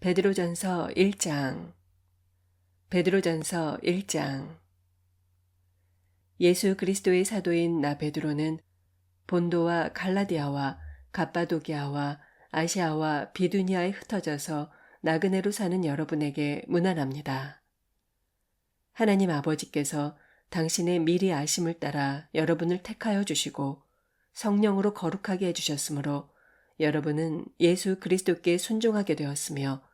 베드로전서 1장. 베드로전서 1장. 예수 그리스도의 사도인 나 베드로는 본도와 갈라디아와 갑바도기아와 아시아와 비두니아에 흩어져서 나그네로 사는 여러분에게 문안합니다. 하나님 아버지께서 당신의 미리 아심을 따라 여러분을 택하여 주시고 성령으로 거룩하게 해주셨으므로 여러분은 예수 그리스도께 순종하게 되었으며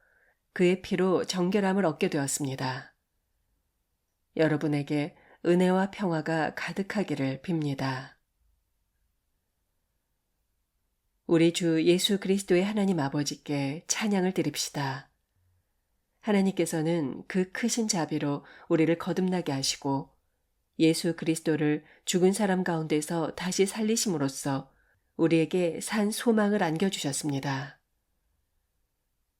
그의 피로 정결함을 얻게 되었습니다. 여러분에게 은혜와 평화가 가득하기를 빕니다. 우리 주 예수 그리스도의 하나님 아버지께 찬양을 드립시다. 하나님께서는 그 크신 자비로 우리를 거듭나게 하시고 예수 그리스도를 죽은 사람 가운데서 다시 살리심으로써 우리에게 산 소망을 안겨주셨습니다.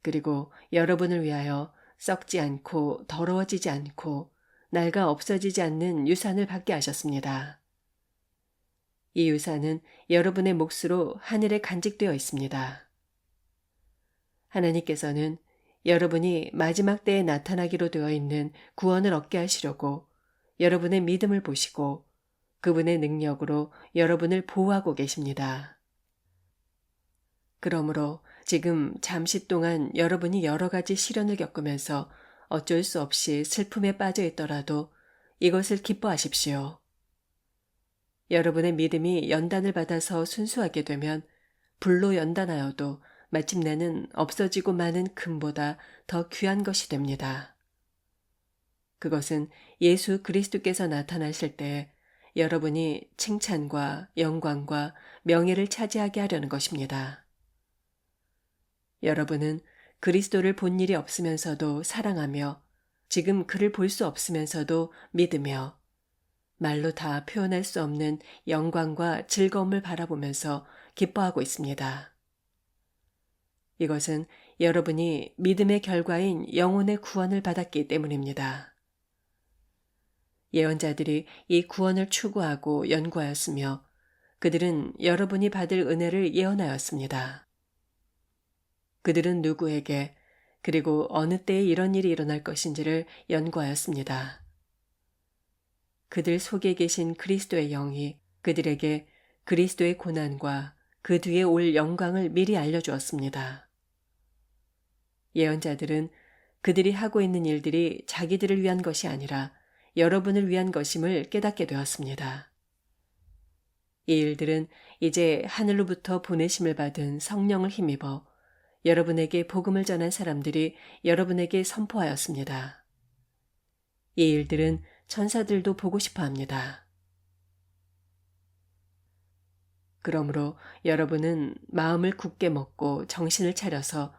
그리고 여러분을 위하여 썩지 않고 더러워지지 않고 낡아 없어지지 않는 유산을 받게 하셨습니다. 이 유산은 여러분의 몫으로 하늘에 간직되어 있습니다. 하나님께서는 여러분이 마지막 때에 나타나기로 되어 있는 구원을 얻게 하시려고 여러분의 믿음을 보시고 그분의 능력으로 여러분을 보호하고 계십니다. 그러므로 지금 잠시 동안 여러분이 여러 가지 시련을 겪으면서 어쩔 수 없이 슬픔에 빠져 있더라도 이것을 기뻐하십시오. 여러분의 믿음이 연단을 받아서 순수하게 되면 불로 연단하여도 마침내는 없어지고 마는 금보다 더 귀한 것이 됩니다. 그것은 예수 그리스도께서 나타나실 때 여러분이 칭찬과 영광과 명예를 차지하게 하려는 것입니다. 여러분은 그리스도를 본 일이 없으면서도 사랑하며 지금 그를 볼 수 없으면서도 믿으며 말로 다 표현할 수 없는 영광과 즐거움을 바라보면서 기뻐하고 있습니다. 이것은 여러분이 믿음의 결과인 영혼의 구원을 받았기 때문입니다. 예언자들이 이 구원을 추구하고 연구하였으며 그들은 여러분이 받을 은혜를 예언하였습니다. 그들은 누구에게 그리고 어느 때에 이런 일이 일어날 것인지를 연구하였습니다. 그들 속에 계신 그리스도의 영이 그들에게 그리스도의 고난과 그 뒤에 올 영광을 미리 알려주었습니다. 예언자들은 그들이 하고 있는 일들이 자기들을 위한 것이 아니라 여러분을 위한 것임을 깨닫게 되었습니다. 이 일들은 이제 하늘로부터 보내심을 받은 성령을 힘입어 여러분에게 복음을 전한 사람들이 여러분에게 선포하였습니다. 이 일들은 천사들도 보고 싶어 합니다. 그러므로 여러분은 마음을 굳게 먹고 정신을 차려서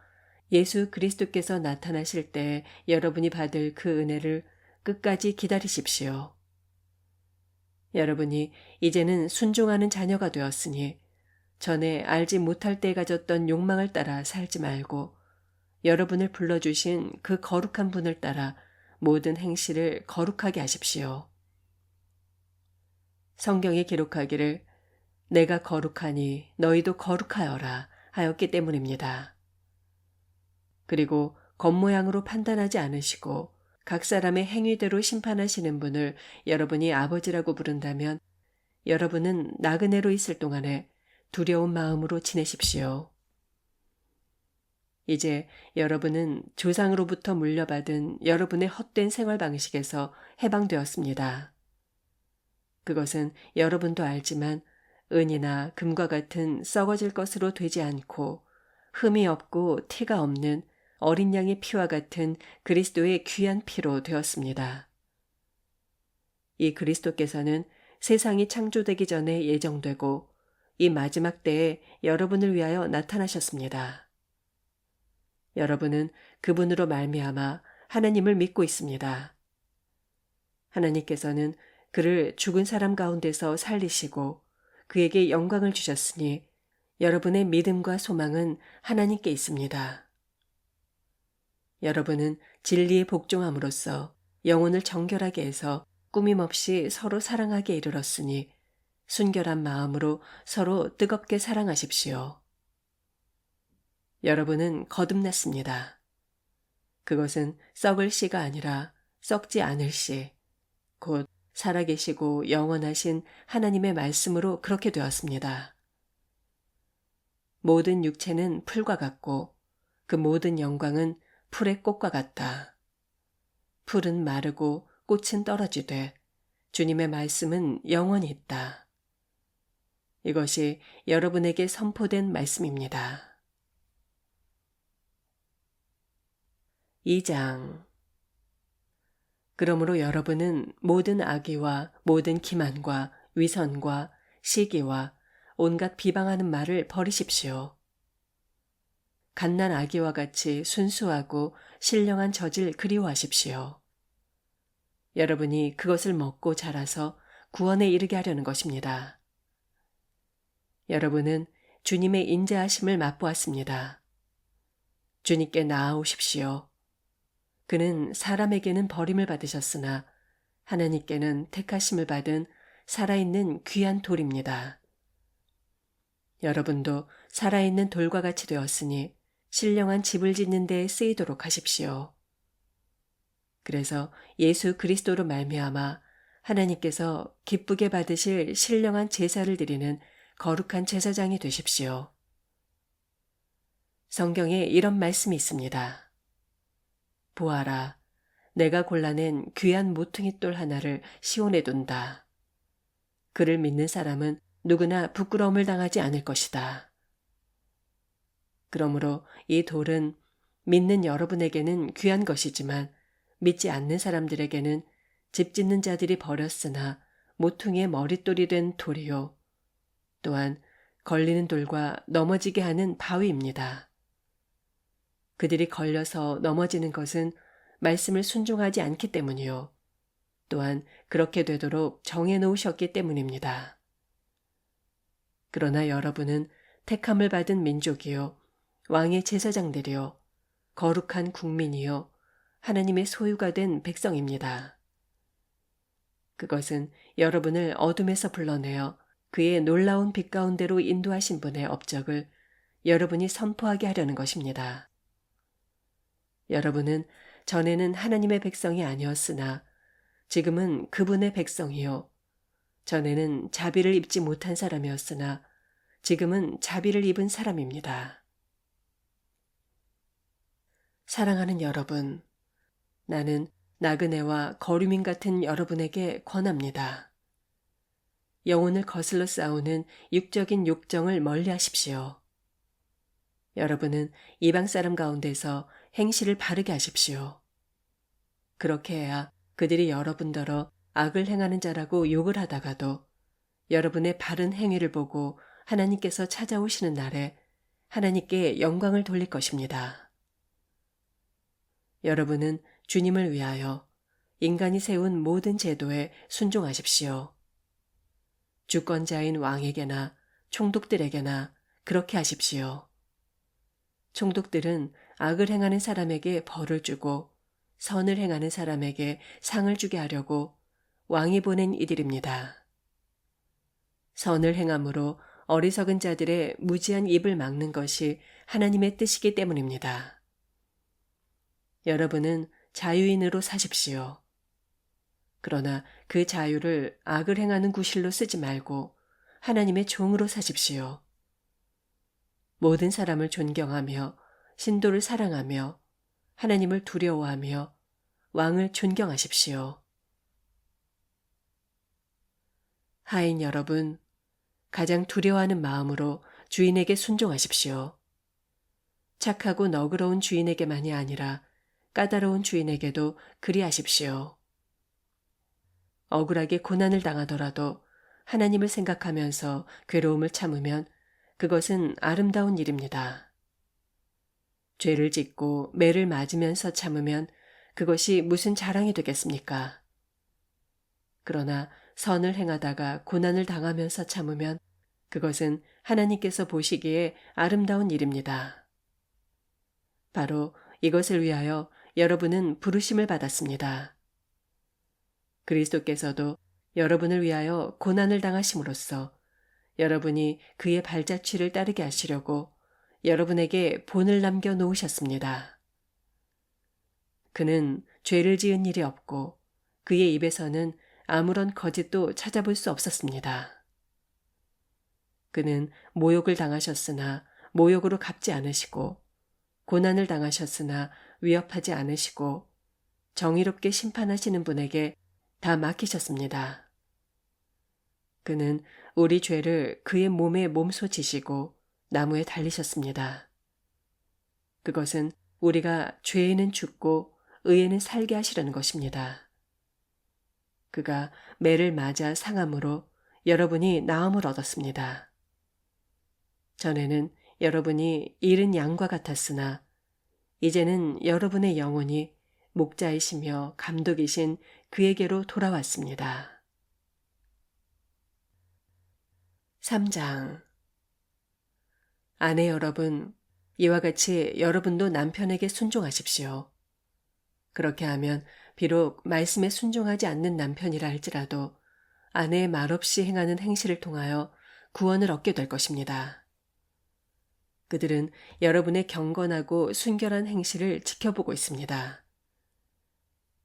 예수 그리스도께서 나타나실 때 여러분이 받을 그 은혜를 끝까지 기다리십시오. 여러분이 이제는 순종하는 자녀가 되었으니 전에 알지 못할 때 가졌던 욕망을 따라 살지 말고 여러분을 불러주신 그 거룩한 분을 따라 모든 행실을 거룩하게 하십시오. 성경에 기록하기를 내가 거룩하니 너희도 거룩하여라 하였기 때문입니다. 그리고 겉모양으로 판단하지 않으시고 각 사람의 행위대로 심판하시는 분을 여러분이 아버지라고 부른다면 여러분은 나그네로 있을 동안에 두려운 마음으로 지내십시오. 이제 여러분은 조상으로부터 물려받은 여러분의 헛된 생활 방식에서 해방되었습니다. 그것은 여러분도 알지만 은이나 금과 같은 썩어질 것으로 되지 않고 흠이 없고 티가 없는 어린 양의 피와 같은 그리스도의 귀한 피로 되었습니다. 이 그리스도께서는 세상이 창조되기 전에 예정되고 이 마지막 때에 여러분을 위하여 나타나셨습니다. 여러분은 그분으로 말미암아 하나님을 믿고 있습니다. 하나님께서는 그를 죽은 사람 가운데서 살리시고 그에게 영광을 주셨으니 여러분의 믿음과 소망은 하나님께 있습니다. 여러분은 진리에 복종함으로써 영혼을 정결하게 해서 꾸밈없이 서로 사랑하게 이르렀으니 순결한 마음으로 서로 뜨겁게 사랑하십시오. 여러분은 거듭났습니다. 그것은 썩을 씨가 아니라 썩지 않을 씨, 곧 살아계시고 영원하신 하나님의 말씀으로 그렇게 되었습니다. 모든 육체는 풀과 같고 그 모든 영광은 풀의 꽃과 같다. 풀은 마르고 꽃은 떨어지되 주님의 말씀은 영원히 있다. 이것이 여러분에게 선포된 말씀입니다. 2장. 그러므로 여러분은 모든 악의와 모든 기만과 위선과 시기와 온갖 비방하는 말을 버리십시오. 갓난 아기와 같이 순수하고 신령한 젖을 그리워하십시오. 여러분이 그것을 먹고 자라서 구원에 이르게 하려는 것입니다. 여러분은 주님의 인자하심을 맛보았습니다. 주님께 나아오십시오. 그는 사람에게는 버림을 받으셨으나 하나님께는 택하심을 받은 살아있는 귀한 돌입니다. 여러분도 살아있는 돌과 같이 되었으니 신령한 집을 짓는 데 쓰이도록 하십시오. 그래서 예수 그리스도로 말미암아 하나님께서 기쁘게 받으실 신령한 제사를 드리는 거룩한 제사장이 되십시오. 성경에 이런 말씀이 있습니다. 보아라, 내가 골라낸 귀한 모퉁이 돌 하나를 시온에 둔다. 그를 믿는 사람은 누구나 부끄러움을 당하지 않을 것이다. 그러므로 이 돌은 믿는 여러분에게는 귀한 것이지만 믿지 않는 사람들에게는 집 짓는 자들이 버렸으나 모퉁이의 머릿돌이 된 돌이요. 또한 걸리는 돌과 넘어지게 하는 바위입니다. 그들이 걸려서 넘어지는 것은 말씀을 순종하지 않기 때문이요. 또한 그렇게 되도록 정해 놓으셨기 때문입니다. 그러나 여러분은 택함을 받은 민족이요. 왕의 제사장들이요. 거룩한 국민이요. 하나님의 소유가 된 백성입니다. 그것은 여러분을 어둠에서 불러내어 그의 놀라운 빛 가운데로 인도하신 분의 업적을 여러분이 선포하게 하려는 것입니다. 여러분은 전에는 하나님의 백성이 아니었으나 지금은 그분의 백성이요. 전에는 자비를 입지 못한 사람이었으나 지금은 자비를 입은 사람입니다. 사랑하는 여러분, 나는 나그네와 거류민 같은 여러분에게 권합니다. 영혼을 거슬러 싸우는 육적인 욕정을 멀리하십시오. 여러분은 이방 사람 가운데서 행실을 바르게 하십시오. 그렇게 해야 그들이 여러분더러 악을 행하는 자라고 욕을 하다가도 여러분의 바른 행위를 보고 하나님께서 찾아오시는 날에 하나님께 영광을 돌릴 것입니다. 여러분은 주님을 위하여 인간이 세운 모든 제도에 순종하십시오. 주권자인 왕에게나 총독들에게나 그렇게 하십시오. 총독들은 악을 행하는 사람에게 벌을 주고 선을 행하는 사람에게 상을 주게 하려고 왕이 보낸 이들입니다. 선을 행함으로 어리석은 자들의 무지한 입을 막는 것이 하나님의 뜻이기 때문입니다. 여러분은 자유인으로 사십시오. 그러나 그 자유를 악을 행하는 구실로 쓰지 말고 하나님의 종으로 사십시오. 모든 사람을 존경하며 신도를 사랑하며 하나님을 두려워하며 왕을 존경하십시오. 하인 여러분, 가장 두려워하는 마음으로 주인에게 순종하십시오. 착하고 너그러운 주인에게만이 아니라 까다로운 주인에게도 그리하십시오. 억울하게 고난을 당하더라도 하나님을 생각하면서 괴로움을 참으면 그것은 아름다운 일입니다. 죄를 짓고 매를 맞으면서 참으면 그것이 무슨 자랑이 되겠습니까? 그러나 선을 행하다가 고난을 당하면서 참으면 그것은 하나님께서 보시기에 아름다운 일입니다. 바로 이것을 위하여 여러분은 부르심을 받았습니다. 그리스도께서도 여러분을 위하여 고난을 당하심으로써 여러분이 그의 발자취를 따르게 하시려고 여러분에게 본을 남겨 놓으셨습니다. 그는 죄를 지은 일이 없고 그의 입에서는 아무런 거짓도 찾아볼 수 없었습니다. 그는 모욕을 당하셨으나 모욕으로 갚지 않으시고 고난을 당하셨으나 위협하지 않으시고 정의롭게 심판하시는 분에게 다 맡기셨습니다. 그는 우리 죄를 그의 몸에 몸소 지시고 나무에 달리셨습니다. 그것은 우리가 죄에는 죽고 의에는 살게 하시려는 것입니다. 그가 매를 맞아 상함으로 여러분이 나음을 얻었습니다. 전에는 여러분이 잃은 양과 같았으나 이제는 여러분의 영혼이 목자이시며 감독이신 그에게로 돌아왔습니다. 3장. 아내 여러분, 이와 같이 여러분도 남편에게 순종하십시오. 그렇게 하면 비록 말씀에 순종하지 않는 남편이라 할지라도 아내의 말없이 행하는 행실을 통하여 구원을 얻게 될 것입니다. 그들은 여러분의 경건하고 순결한 행실을 지켜보고 있습니다.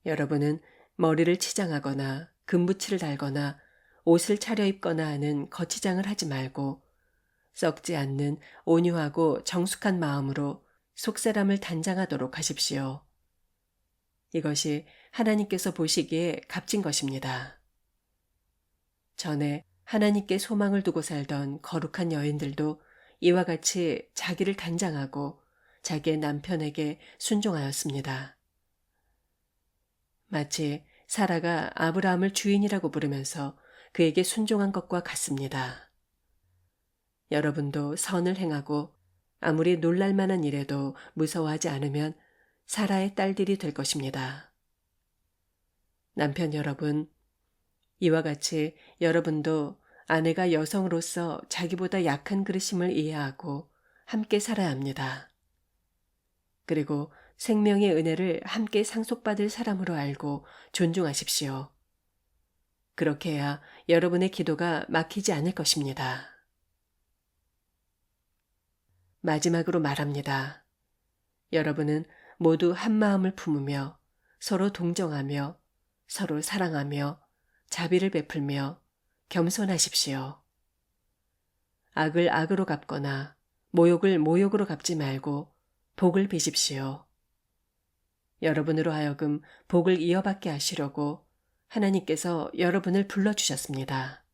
여러분은 머리를 치장하거나 금붙이를 달거나 옷을 차려입거나 하는 거치장을 하지 말고 썩지 않는 온유하고 정숙한 마음으로 속사람을 단장하도록 하십시오. 이것이 하나님께서 보시기에 값진 것입니다. 전에 하나님께 소망을 두고 살던 거룩한 여인들도 이와 같이 자기를 단장하고 자기의 남편에게 순종하였습니다. 마치 사라가 아브라함을 주인이라고 부르면서 그에게 순종한 것과 같습니다. 여러분도 선을 행하고 아무리 놀랄만한 일에도 무서워하지 않으면 사라의 딸들이 될 것입니다. 남편 여러분, 이와 같이 여러분도 아내가 여성으로서 자기보다 약한 그릇임을 이해하고 함께 살아야 합니다. 그리고 생명의 은혜를 함께 상속받을 사람으로 알고 존중하십시오. 그렇게 해야 여러분의 기도가 막히지 않을 것입니다. 마지막으로 말합니다. 여러분은 모두 한 마음을 품으며 서로 동정하며 서로 사랑하며 자비를 베풀며 겸손하십시오. 악을 악으로 갚거나 모욕을 모욕으로 갚지 말고 복을 빚십시오. 여러분으로 하여금 복을 이어받게 하시려고 하나님께서 여러분을 불러주셨습니다.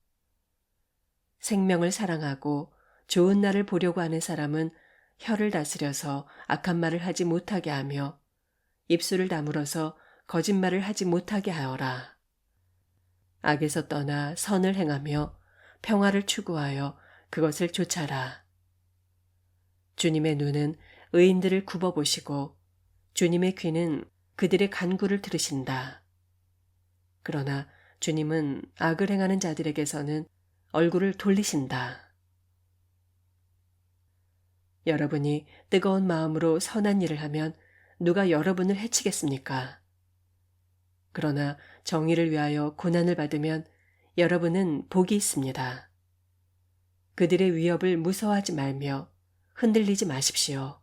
생명을 사랑하고 좋은 날을 보려고 하는 사람은 혀를 다스려서 악한 말을 하지 못하게 하며 입술을 다물어서 거짓말을 하지 못하게 하여라. 악에서 떠나 선을 행하며 평화를 추구하여 그것을 쫓아라. 주님의 눈은 의인들을 굽어보시고 주님의 귀는 그들의 간구를 들으신다. 그러나 주님은 악을 행하는 자들에게서는 얼굴을 돌리신다. 여러분이 뜨거운 마음으로 선한 일을 하면 누가 여러분을 해치겠습니까? 그러나 정의를 위하여 고난을 받으면 여러분은 복이 있습니다. 그들의 위협을 무서워하지 말며 흔들리지 마십시오.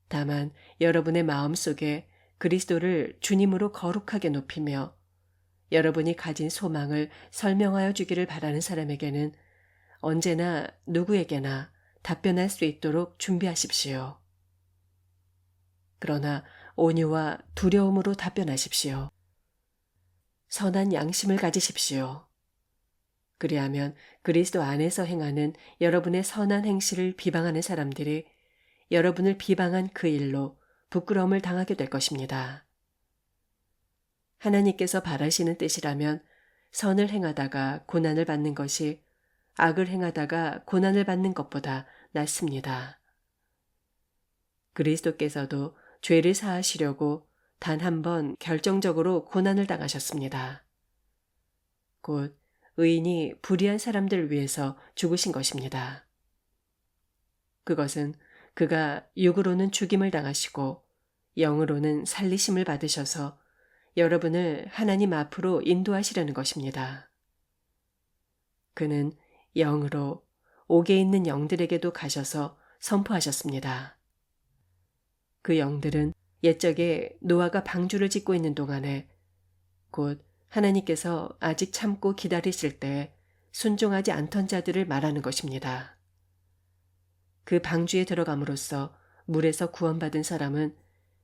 다만 여러분의 마음 속에 그리스도를 주님으로 거룩하게 높이며 여러분이 가진 소망을 설명하여 주기를 바라는 사람에게는 언제나 누구에게나 답변할 수 있도록 준비하십시오. 그러나 온유와 두려움으로 답변하십시오. 선한 양심을 가지십시오. 그리하면 그리스도 안에서 행하는 여러분의 선한 행실을 비방하는 사람들이 여러분을 비방한 그 일로 부끄러움을 당하게 될 것입니다. 하나님께서 바라시는 뜻이라면 선을 행하다가 고난을 받는 것이 악을 행하다가 고난을 받는 것보다 낫습니다. 그리스도께서도 죄를 사하시려고 단 한 번 결정적으로 고난을 당하셨습니다. 곧 의인이 불의한 사람들을 위해서 죽으신 것입니다. 그것은 그가 육으로는 죽임을 당하시고 영으로는 살리심을 받으셔서 여러분을 하나님 앞으로 인도하시려는 것입니다. 그는 영으로 옥에 있는 영들에게도 가셔서 선포하셨습니다. 그 영들은 옛적에 노아가 방주를 짓고 있는 동안에 곧 하나님께서 아직 참고 기다리실 때 순종하지 않던 자들을 말하는 것입니다. 그 방주에 들어감으로써 물에서 구원받은 사람은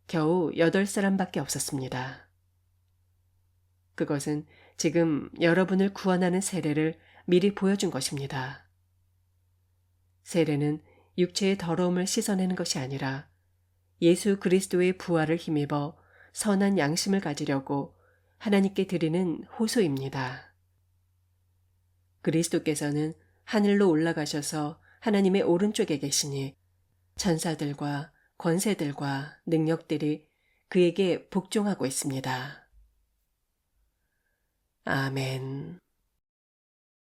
겨우 8사람밖에 없었습니다. 그것은 지금 여러분을 구원하는 세례를 미리 보여준 것입니다. 세례는 육체의 더러움을 씻어내는 것이 아니라 예수 그리스도의 부활을 힘입어 선한 양심을 가지려고 하나님께 드리는 호소입니다. 그리스도께서는 하늘로 올라가셔서 하나님의 오른쪽에 계시니 천사들과 권세들과 능력들이 그에게 복종하고 있습니다. 아멘.